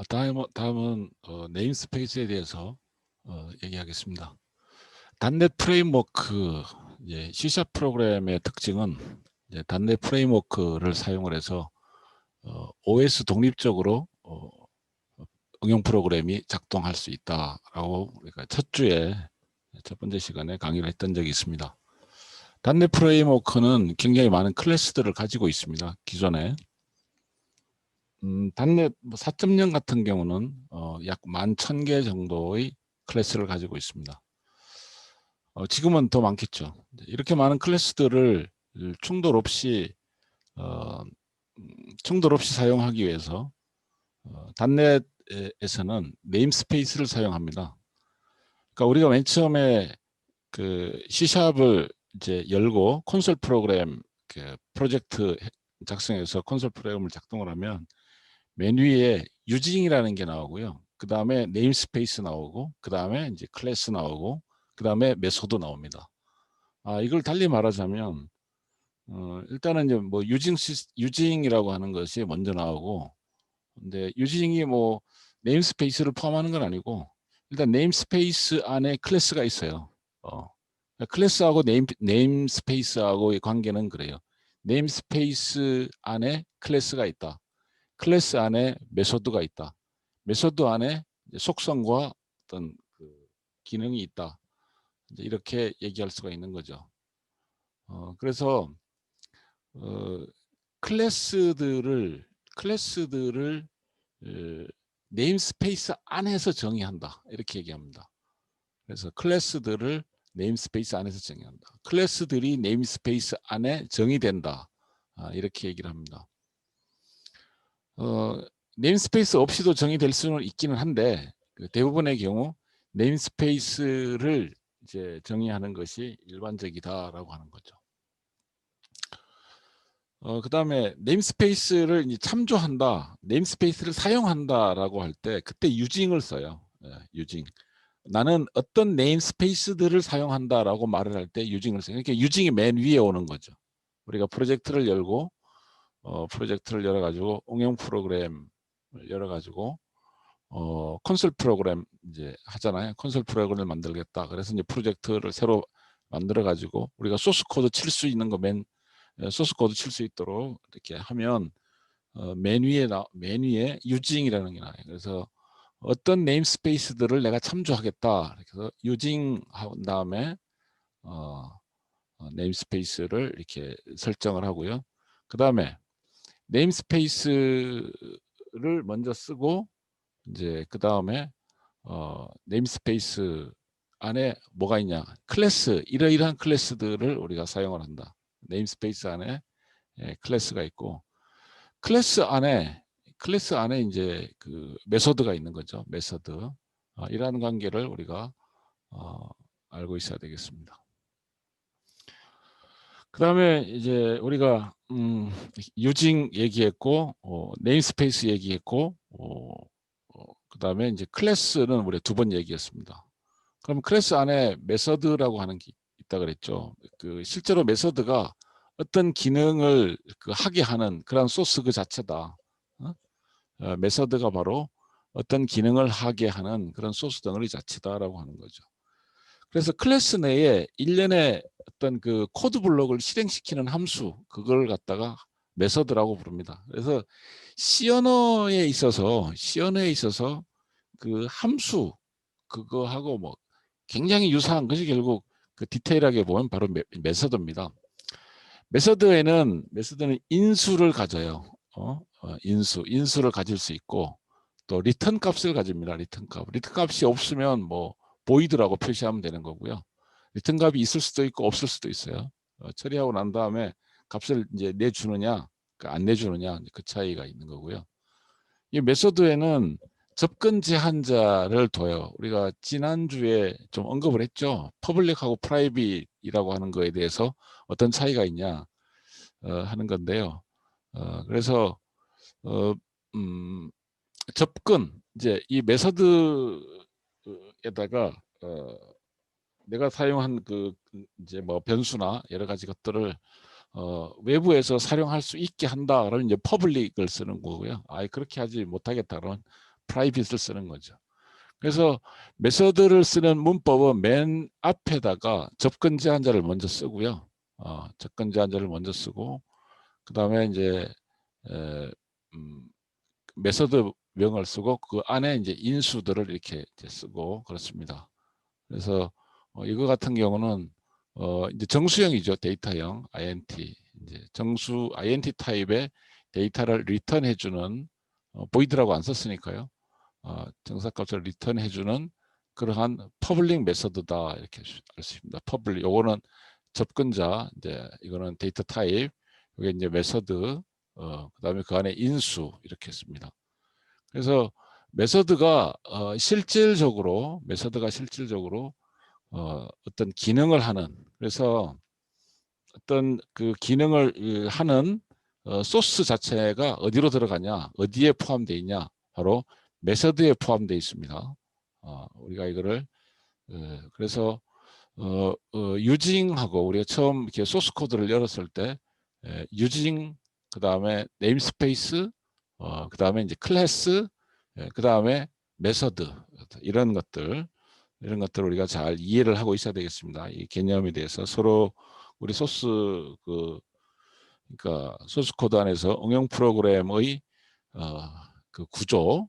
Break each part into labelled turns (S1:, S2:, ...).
S1: 다음은 네임스페이스에 대해서 얘기하겠습니다. 단넷 프레임워크, C# 프로그램의 특징은 단넷 프레임워크를 사용을 해서 OS 독립적으로 응용 프로그램이 작동할 수 있다라고 우리가 첫 번째 시간에 강의를 했던 적이 있습니다. 단넷 프레임워크는 굉장히 많은 클래스들을 가지고 있습니다. 기존에. 단넷 4.0 같은 경우는 약 11,000개 정도의 클래스를 가지고 있습니다. 지금은 더 많겠죠. 이렇게 많은 클래스들을 충돌 없이 사용하기 위해서 단넷에서는 네임스페이스를 사용합니다. 그러니까 우리가 맨 처음에 그 C샵을 이제 열고 콘솔 프로그램 프로젝트 작성해서 콘솔 프로그램을 작동을 하면 맨 위에 유징이라는 게 나오고요. 그 다음에 네임스페이스 나오고, 그 다음에 이제 클래스 나오고, 그 다음에 메소드 나옵니다. 이걸 달리 말하자면, 일단은 이제 뭐 유징이라고 하는 것이 먼저 나오고, 근데 유징이 뭐 네임스페이스를 포함하는 건 아니고, 일단 네임스페이스 안에 클래스가 있어요. 클래스하고 네임스페이스하고의 관계는 그래요. 네임스페이스 안에 클래스가 있다. 클래스 안에 메소드가 있다. 메소드 안에 속성과 어떤 그 기능이 있다. 이렇게 얘기할 수가 있는 거죠. 그래서 클래스들을 네임스페이스 안에서 정의한다. 이렇게 얘기합니다. 그래서 클래스들을 네임스페이스 안에서 정의한다. 클래스들이 네임스페이스 안에 정의된다. 이렇게 얘기를 합니다. 네임스페이스 없이도 정의될 수는 있기는 한데 대부분의 경우 네임스페이스를 이제 정의하는 것이 일반적이다라고 하는 거죠. 그 다음에 네임스페이스를 이제 참조한다, 네임스페이스를 사용한다라고 할 때 그때 유징을 써요. 유징. 나는 어떤 네임스페이스들을 사용한다라고 말을 할 때 유징을 써요. 그러니까 유징이 맨 위에 오는 거죠. 우리가 프로젝트를 열고 프로젝트를 열어가지고 응용 프로그램을 열어가지고 콘솔 프로그램 이제 하잖아요. 콘솔 프로그램을 만들겠다. 그래서 이제 프로젝트를 새로 만들어 가지고 우리가 소스 코드 칠 수 있는 거 소스 코드 칠 수 있도록 이렇게 하면 맨 위에 유징이라는 게 나와요. 그래서 어떤 네임스페이스들을 내가 참조하겠다. 그래서 유징 한 다음에 네임스페이스를 이렇게 설정을 하고요. 그 다음에 네임스페이스를 먼저 쓰고 이제 그 다음에 네임스페이스 안에 뭐가 있냐, 클래스, 이러이러한 클래스들을 우리가 사용을 한다. 네임스페이스 안에 클래스가 있고, 클래스 안에 이제 그 메소드가 있는 거죠. 메소드. 이러한 관계를 우리가 알고 있어야 되겠습니다. 그 다음에 이제 우리가 유징 얘기했고, 네임스페이스 얘기했고, 그 다음에 이제 클래스는 우리 두 번 얘기했습니다. 그럼 클래스 안에 메서드라고 하는 게 있다 그랬죠. 그 실제로 메서드가 어떤 기능을 하게 하는 그런 소스 그 자체다. 메서드가 바로 어떤 기능을 하게 하는 그런 소스 덩어리 자체다라고 하는 거죠. 그래서 클래스 내에 일련의 어떤 그 코드 블록을 실행시키는 함수, 그걸 갖다가 메서드라고 부릅니다. 그래서 C 언어에 있어서 그 함수 그거하고 뭐 굉장히 유사한 것이 결국 그 디테일하게 보면 바로 메서드입니다. 메서드는 인수를 가져요. 인수를 가질 수 있고 또 리턴 값을 가집니다. 리턴 값이 없으면 뭐 보이드라고 표시하면 되는 거고요. 리턴 값이 있을 수도 있고 없을 수도 있어요. 처리하고 난 다음에 값을 이제 내주느냐 안 내주느냐 그 차이가 있는 거고요. 이 메소드에는 접근 제한자를 둬요. 우리가 지난주에 좀 언급을 했죠. 퍼블릭하고 프라이빗이라고 하는 거에 대해서 어떤 차이가 있냐 하는 건데요. 그래서 접근, 이제 이 메서드에다가 내가 사용한 그 이제 뭐 변수나 여러 가지 것들을 외부에서 사용할 수 있게 한다. 그러면 이제 퍼블릭을 쓰는 거고요. 그렇게 하지 못하겠다. 그러면 프라이빗을 쓰는 거죠. 그래서 메서드를 쓰는 문법은 맨 앞에다가 접근 제한자를 먼저 쓰고요. 접근 제한자를 먼저 쓰고 그 다음에 이제 메서드 명을 쓰고 그 안에 이제 인수들을 이렇게 이제 쓰고 그렇습니다. 그래서 이거 같은 경우는 이제 정수형이죠. 데이터형 INT 이제 정수 INT 타입의 데이터를 리턴해주는 보이드라고 안 썼으니까요. 정사값을 리턴해주는 그러한 퍼블릭 메서드다 이렇게 알 수 있습니다. 퍼블릭 요거는 접근자 이제 이거는 데이터 타입 이게 이제 메서드 그다음에 그 안에 인수 이렇게 씁니다. 그래서 메서드가 실질적으로 어떤 기능을 하는 그래서 어떤 그 기능을 하는 소스 자체가 어디로 들어가냐 어디에 포함되어 있냐 바로 메서드에 포함되어 있습니다. 우리가 이거를 그래서 유징하고 우리가 처음 이렇게 소스 코드를 열었을 때 유징 그 다음에 네임스페이스 그 다음에 이제 클래스 그 다음에 메서드 이런 것들 우리가 잘 이해를 하고 있어야 되겠습니다. 이 개념에 대해서 서로 우리 그러니까 소스 코드 안에서 응용 프로그램의 그 구조,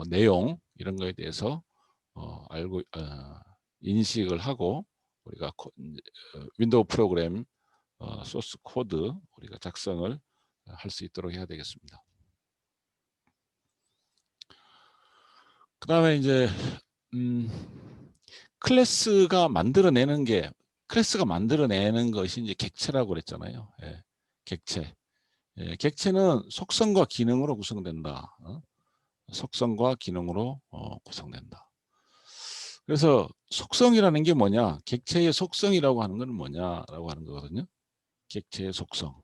S1: 내용 이런 거에 대해서 알고 인식을 하고 우리가 윈도우 프로그램 소스 코드 우리가 작성을 할 수 있도록 해야 되겠습니다. 그 다음에 이제 클래스가 만들어내는 것이 이제 객체라고 그랬잖아요. 예, 객체. 예, 객체는 속성과 기능으로 구성된다. 속성과 기능으로 구성된다. 그래서 속성이라는 게 뭐냐? 객체의 속성이라고 하는 건 뭐냐라고 하는 거거든요. 객체의 속성.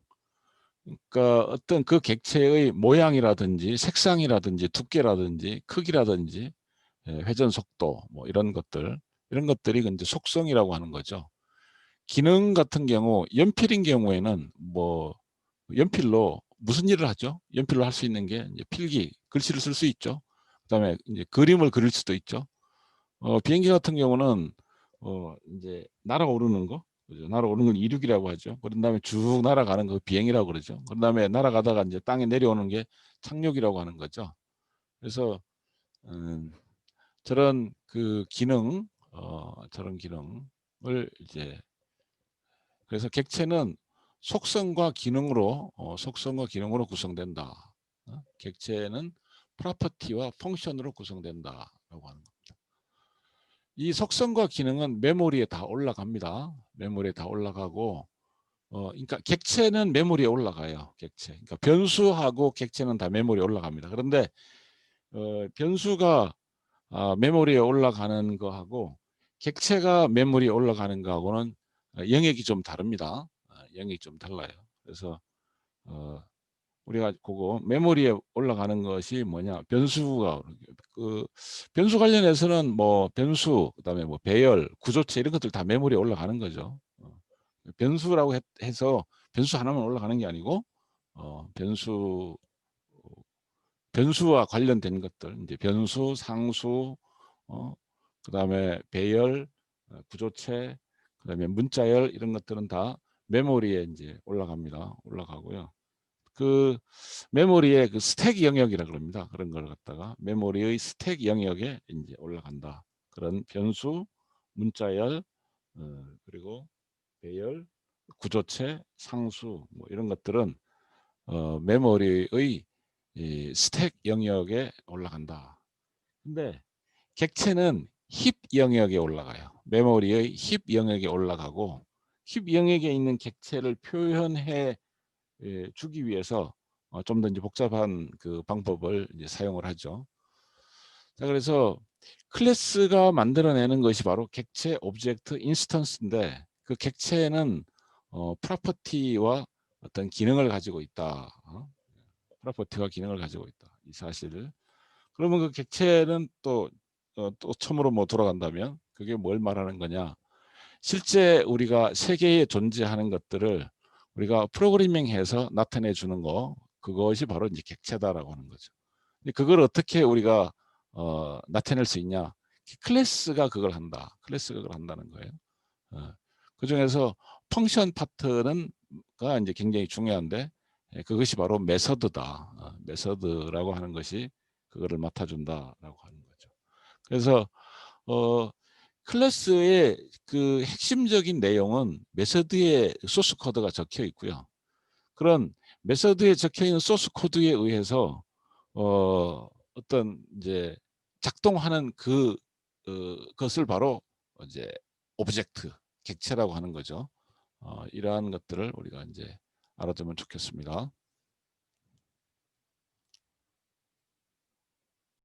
S1: 그러니까 어떤 그 객체의 모양이라든지 색상이라든지 두께라든지 크기라든지 회전 속도 뭐 이런 것들이 이제 속성이라고 하는 거죠. 기능 같은 경우 연필인 경우에는 뭐 연필로 무슨 일을 하죠? 연필로 할 수 있는 게 이제 필기, 글씨를 쓸 수 있죠. 그다음에 이제 그림을 그릴 수도 있죠. 비행기 같은 경우는 이제 날아오르는 거, 그죠? 날아오르는 건 이륙이라고 하죠. 그런 다음에 쭉 날아가는 거 비행이라고 그러죠. 그런 다음에 날아가다가 이제 땅에 내려오는 게 착륙이라고 하는 거죠. 그래서 저런 그 기능, 저런 기능을 이제 그래서 객체는 속성과 기능으로 구성된다. 객체는 프로퍼티와 펑션으로 구성된다라고 하는 겁니다. 이 속성과 기능은 메모리에 다 올라갑니다. 메모리에 다 올라가고, 그러니까 객체는 메모리에 올라가요. 객체. 그러니까 변수하고 객체는 다 메모리에 올라갑니다. 그런데 변수가 메모리에 올라가는 거하고 객체가 메모리에 올라가는 거하고는 영역이 좀 다릅니다. 영역이 좀 달라요. 그래서 우리가 그거 메모리에 올라가는 것이 뭐냐 변수가 그 변수 관련해서는 뭐 변수 그다음에 뭐 배열 구조체 이런 것들 다 메모리에 올라가는 거죠. 변수라고 해서 변수 하나만 올라가는 게 아니고 변수와 관련된 것들 이제 변수 상수 그다음에 배열 구조체 그다음에 문자열 이런 것들은 다 메모리에 이제 올라가고요. 그 메모리의 그 스택 영역이라 그럽니다. 그런 걸 갖다가 메모리의 스택 영역에 이제 올라간다. 그런 변수, 문자열, 그리고 배열, 구조체, 상수 뭐 이런 것들은 메모리의 이 스택 영역에 올라간다. 근데 객체는 힙 영역에 올라가요. 메모리의 힙 영역에 올라가고 힙 영역에 있는 객체를 표현해 주기 위해서 좀 더 이제 복잡한 그 방법을 이제 사용을 하죠. 자, 그래서 클래스가 만들어내는 것이 바로 객체 오브젝트 인스턴스인데 그 객체는 프로퍼티와 어떤 기능을 가지고 있다. 프로퍼티와 기능을 가지고 있다. 이 사실을. 그러면 그 객체는 또 처음으로 뭐 돌아간다면 그게 뭘 말하는 거냐? 실제 우리가 세계에 존재하는 것들을 우리가 프로그래밍해서 나타내 주는 거 그것이 바로 이제 객체다라고 하는 거죠. 근데 그걸 어떻게 우리가 나타낼 수 있냐? 클래스가 그걸 한다. 클래스가 그걸 한다는 거예요. 그 중에서 펑션 파트는가 이제 굉장히 중요한데 그것이 바로 메서드다. 메서드라고 하는 것이 그거를 맡아준다라고 하는 거죠. 그래서 클래스의 그 핵심적인 내용은 메서드의 소스 코드가 적혀 있고요. 그런 메서드에 적혀 있는 소스 코드에 의해서 어떤 이제 작동하는 것을 바로 이제 오브젝트, 객체라고 하는 거죠. 이러한 것들을 우리가 이제 알아두면 좋겠습니다.